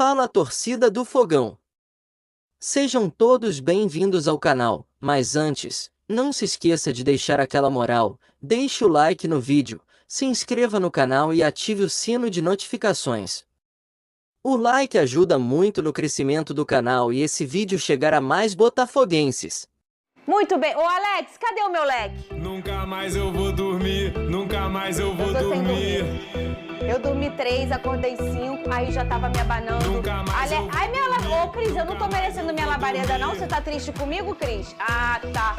Fala, torcida do Fogão! Sejam todos bem-vindos ao canal, mas antes, não se esqueça de deixar aquela moral, deixe o like no vídeo, se inscreva no canal e ative o sino de notificações. O like ajuda muito no crescimento do canal e esse vídeo chegar a mais botafoguenses. Muito bem. Ô, Alex, cadê o meu leque? Nunca mais eu vou dormir, nunca mais eu vou dormir. Eu dormi 3, acordei 5, aí já tava me abanando. Nunca mais eu vou Ai, minha... Ô, Cris, eu não tô merecendo minha labareda, não? Você tá triste comigo, Cris? Ah, tá.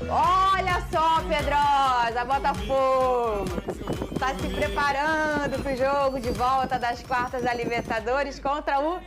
Olha só, Pedrosa, Botafogo. Tá se preparando pro jogo de volta das quartas da Libertadores contra o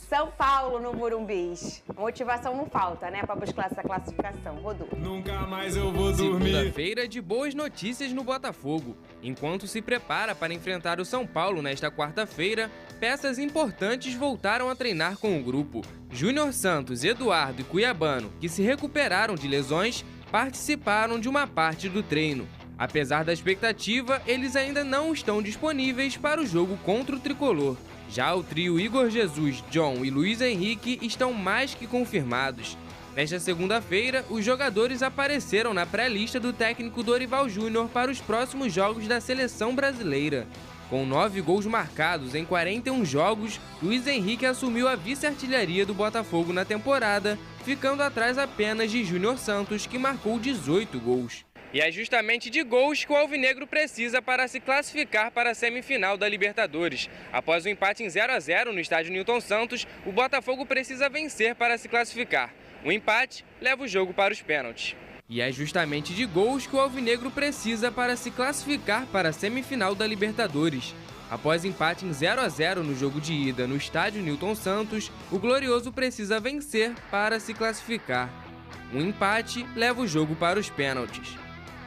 São Paulo no Morumbis. Motivação não falta, né, pra buscar essa classificação. Rodou. Nunca mais eu vou dormir. Segunda-feira de boas notícias no Botafogo. Enquanto se prepara para enfrentar o São Paulo nesta quarta-feira, peças importantes voltaram a treinar com o grupo. Júnior Santos, Eduardo e Cuiabano, que se recuperaram de lesões, participaram de uma parte do treino. Apesar da expectativa, eles ainda não estão disponíveis para o jogo contra o Tricolor. Já o trio Igor Jesus, John e Luiz Henrique estão mais que confirmados. Nesta segunda-feira, os jogadores apareceram na pré-lista do técnico Dorival Júnior para os próximos jogos da seleção brasileira. Com 9 gols marcados em 41 jogos, Luiz Henrique assumiu a vice-artilharia do Botafogo na temporada, ficando atrás apenas de Júnior Santos, que marcou 18 gols. E é justamente de gols que o alvinegro precisa para se classificar para a semifinal da Libertadores. Após o empate em 0-0 no estádio Newton Santos, o Botafogo precisa vencer para se classificar. O empate leva o jogo para os pênaltis. E é justamente de gols que o alvinegro precisa para se classificar para a semifinal da Libertadores. Após empate em 0-0 no jogo de ida no estádio Newton Santos, o Glorioso precisa vencer para se classificar. Um empate leva o jogo para os pênaltis.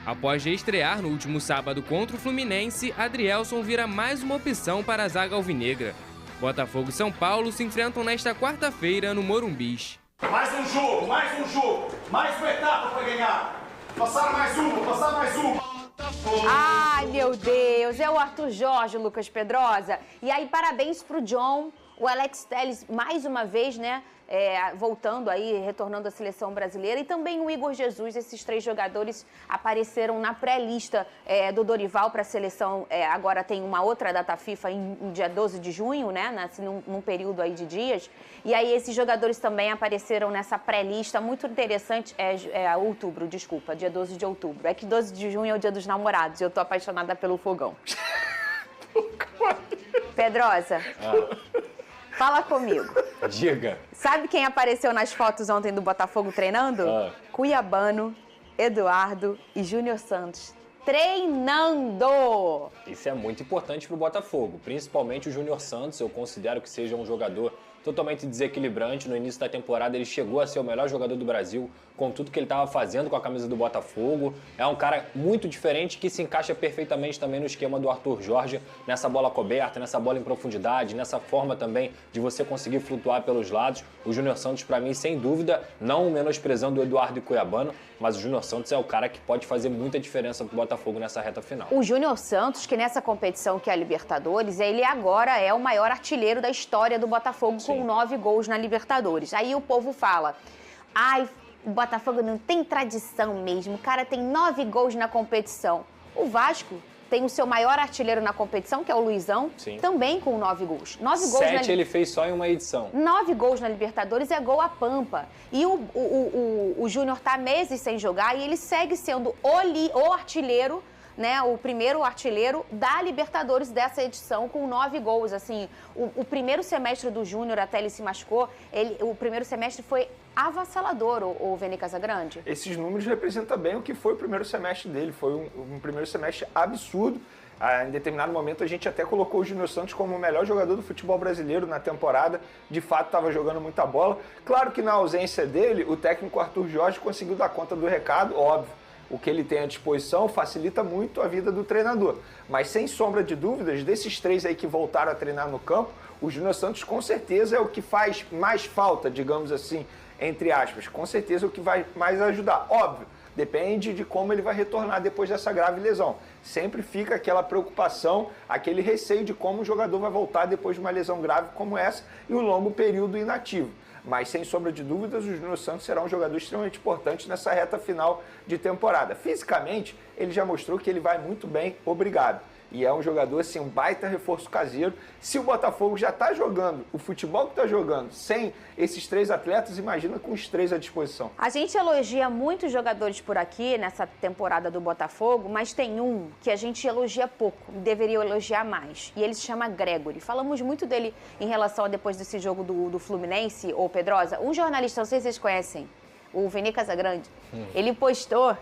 Após estrear no último sábado contra o Fluminense, Adrielson vira mais uma opção para a zaga alvinegra. Botafogo e São Paulo se enfrentam nesta quarta-feira no Morumbis. Mais um jogo, mais uma etapa para ganhar. Passar mais uma. Ai, meu Deus, é o Arthur Jorge, Lucas Pedrosa. E aí, parabéns pro John, o Alex Telles, mais uma vez, né? Voltando aí, retornando à seleção brasileira, e também o Igor Jesus. Esses 3 jogadores apareceram na pré-lista do Dorival para a seleção. Agora tem uma outra data FIFA em dia 12 de junho, né, num período aí de dias. E aí esses jogadores também apareceram nessa pré-lista muito interessante. Outubro, desculpa, dia 12 de outubro. É que 12 de junho é o dia dos namorados e eu tô apaixonada pelo fogão. Pedrosa. Fala comigo. Diga. Sabe quem apareceu nas fotos ontem do Botafogo treinando? Cuiabano, Eduardo e Júnior Santos. Treinando! Isso é muito importante para o Botafogo, principalmente o Júnior Santos. Eu considero que seja um jogador totalmente desequilibrante. No início da temporada ele chegou a ser o melhor jogador do Brasil com tudo que ele estava fazendo com a camisa do Botafogo. É um cara muito diferente que se encaixa perfeitamente também no esquema do Arthur Jorge, nessa bola coberta, nessa bola em profundidade, nessa forma também de você conseguir flutuar pelos lados. O Júnior Santos, para mim, sem dúvida, não menosprezando o Eduardo e Cuiabano, mas o Júnior Santos é o cara que pode fazer muita diferença para o Botafogo nessa reta final. O Júnior Santos, que nessa competição que é a Libertadores, ele agora é o maior artilheiro da história do Botafogo. Sim. Com 9 gols na Libertadores. Aí o povo fala, o Botafogo não tem tradição mesmo, o cara tem 9 gols na competição. O Vasco tem o seu maior artilheiro na competição, que é o Luizão, Sim. Também com 9 gols. 9 gols 7 ele fez só em uma edição. 9 gols na Libertadores é gol a pampa. E o Júnior tá meses sem jogar e ele segue sendo o artilheiro, né, o primeiro artilheiro da Libertadores dessa edição com 9 gols. Assim, o primeiro semestre do Júnior, até ele se machucou, o primeiro semestre foi avassalador, o Vene Casagrande. Esses números representam bem o que foi o primeiro semestre dele. Foi um primeiro semestre absurdo. Em determinado momento a gente até colocou o Júnior Santos como o melhor jogador do futebol brasileiro na temporada. De fato estava jogando muita bola. Claro que na ausência dele, o técnico Arthur Jorge conseguiu dar conta do recado, óbvio. O que ele tem à disposição facilita muito a vida do treinador. Mas sem sombra de dúvidas, desses 3 aí que voltaram a treinar no campo, o Júnior Santos com certeza é o que faz mais falta, digamos assim, entre aspas. Com certeza é o que vai mais ajudar. Óbvio, Depende de como ele vai retornar depois dessa grave lesão. Sempre fica aquela preocupação, aquele receio de como o jogador vai voltar depois de uma lesão grave como essa e um longo período inativo. Mas, sem sombra de dúvidas, o Júnior Santos será um jogador extremamente importante nessa reta final de temporada. Fisicamente, ele já mostrou que ele vai muito bem, obrigado. E é um jogador, assim, um baita reforço caseiro. Se o Botafogo já está jogando o futebol que está jogando sem esses 3 atletas, imagina com os 3 à disposição. A gente elogia muitos jogadores por aqui nessa temporada do Botafogo, mas tem um que a gente elogia pouco e deveria elogiar mais. E ele se chama Gregory. Falamos muito dele em relação a depois desse jogo do Fluminense, ou Pedrosa. Um jornalista, não sei se vocês conhecem, o Vini Casagrande, ele postou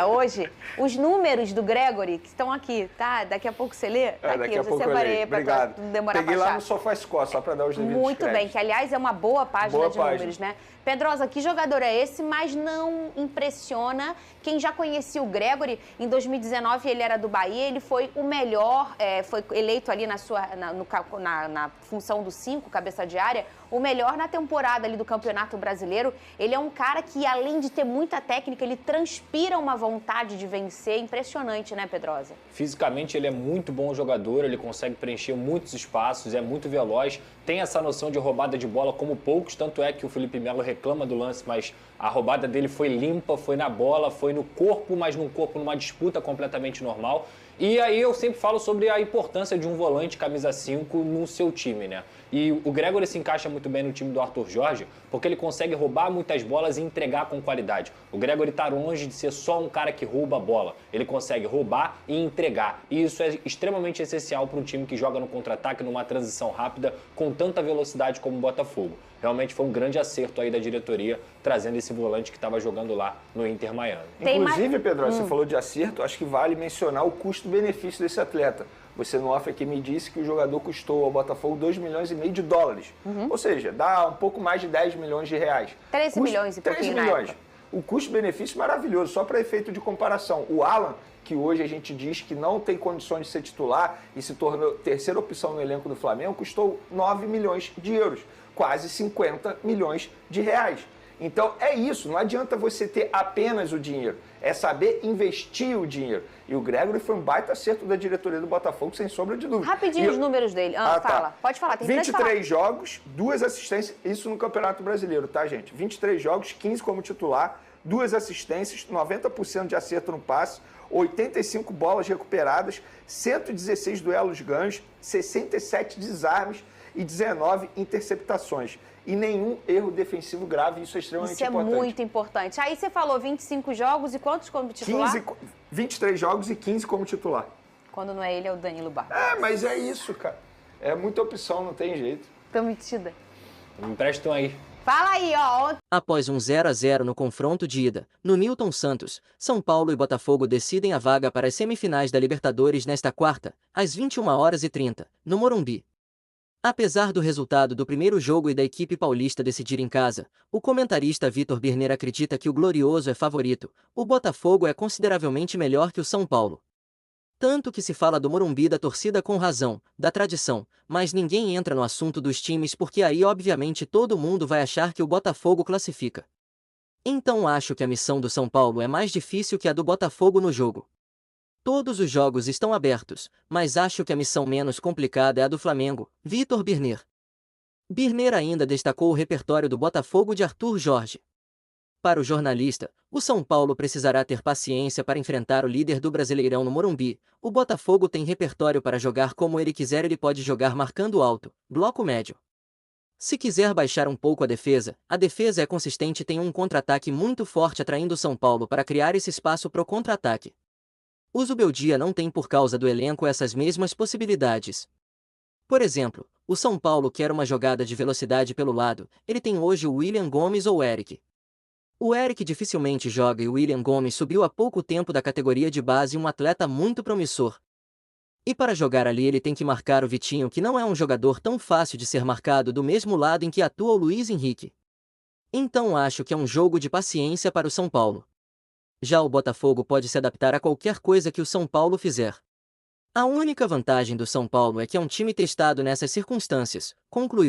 hoje os números do Gregory que estão aqui, tá? Daqui a pouco você lê? Aqui, daqui a pouco separei eu leio. Obrigado. Não demorar Peguei pra lá achar. no SofaScore, só para dar os devidos Muito créditos. bem, que aliás é uma boa página Boa de página. números, né? Pedrosa, que jogador é esse? Mas não impressiona. Quem já conhecia o Gregory, em 2019 ele era do Bahia, ele foi o melhor, foi eleito ali na função do 5, cabeça de área, o melhor na temporada ali do Campeonato Brasileiro. Ele é um cara que, além de ter muita técnica, ele transpira uma vontade de vencer impressionante, né, Pedrosa? Fisicamente ele é muito bom jogador, ele consegue preencher muitos espaços, é muito veloz, tem essa noção de roubada de bola como poucos, tanto é que o Felipe Melo reclama do lance, mas a roubada dele foi limpa, foi na bola, foi no corpo, mas num corpo numa disputa completamente normal. E aí eu sempre falo sobre a importância de um volante camisa 5 no seu time, né? E o Gregory se encaixa muito bem no time do Arthur Jorge, porque ele consegue roubar muitas bolas e entregar com qualidade. O Gregory está longe de ser só um cara que rouba a bola. Ele consegue roubar e entregar. E isso é extremamente essencial para um time que joga no contra-ataque, numa transição rápida, com tanta velocidade como o Botafogo. Realmente foi um grande acerto aí da diretoria, trazendo esse volante que estava jogando lá no Inter Miami. Inclusive, Pedro, você falou de acerto, acho que vale mencionar o custo-benefício desse atleta. Você no off aqui me disse que o jogador custou ao Botafogo 2,5 milhões de dólares. Ou seja, dá um pouco mais de 10 milhões de reais. 13 milhões e pouquinho 13 milhões. na época. O custo-benefício maravilhoso, só para efeito de comparação. O Alan, que hoje a gente diz que não tem condições de ser titular e se tornou terceira opção no elenco do Flamengo, custou 9 milhões de euros, quase 50 milhões de reais. Então é isso, não adianta você ter apenas o dinheiro, é saber investir o dinheiro. E o Gregory foi um baita acerto da diretoria do Botafogo, sem sombra de dúvida. Rapidinho os números dele. Fala. Tá. Pode falar, tem 23 jogos, 2 assistências, isso no Campeonato Brasileiro, tá, gente? 23 jogos, 15 como titular, 2 assistências, 90% de acerto no passe, 85 bolas recuperadas, 116 duelos ganhos, 67 desarmes e 19 interceptações. E nenhum erro defensivo grave, isso é extremamente importante. Isso é muito importante. Aí você falou 25 jogos e quantos como titular? 23 jogos e 15 como titular. Quando não é ele, é o Danilo Barros. Mas é isso, cara. É muita opção, não tem jeito. Tô metida. Me emprestam aí. Fala aí, ó. Após um 0-0 no confronto de ida, no Newton Santos, São Paulo e Botafogo decidem a vaga para as semifinais da Libertadores nesta quarta, às 21h30, no Morumbi. Apesar do resultado do primeiro jogo e da equipe paulista decidir em casa, o comentarista Vitor Birner acredita que o Glorioso é favorito, o Botafogo é consideravelmente melhor que o São Paulo. Tanto que se fala do Morumbi da torcida com razão, da tradição, mas ninguém entra no assunto dos times porque aí obviamente todo mundo vai achar que o Botafogo classifica. Então acho que a missão do São Paulo é mais difícil que a do Botafogo no jogo. Todos os jogos estão abertos, mas acho que a missão menos complicada é a do Flamengo, Vitor Birner. Birner ainda destacou o repertório do Botafogo de Arthur Jorge. Para o jornalista, o São Paulo precisará ter paciência para enfrentar o líder do Brasileirão no Morumbi. O Botafogo tem repertório para jogar como ele quiser, ele pode jogar marcando alto, bloco médio. Se quiser baixar um pouco a defesa é consistente e tem um contra-ataque muito forte atraindo o São Paulo para criar esse espaço pro contra-ataque. O Zubeldia não tem por causa do elenco essas mesmas possibilidades. Por exemplo, o São Paulo quer uma jogada de velocidade pelo lado, ele tem hoje o William Gomes ou o Eric. O Eric dificilmente joga e o William Gomes subiu há pouco tempo da categoria de base, um atleta muito promissor. E para jogar ali ele tem que marcar o Vitinho, que não é um jogador tão fácil de ser marcado, do mesmo lado em que atua o Luiz Henrique. Então acho que é um jogo de paciência para o São Paulo. Já o Botafogo pode se adaptar a qualquer coisa que o São Paulo fizer. A única vantagem do São Paulo é que é um time testado nessas circunstâncias, concluiu.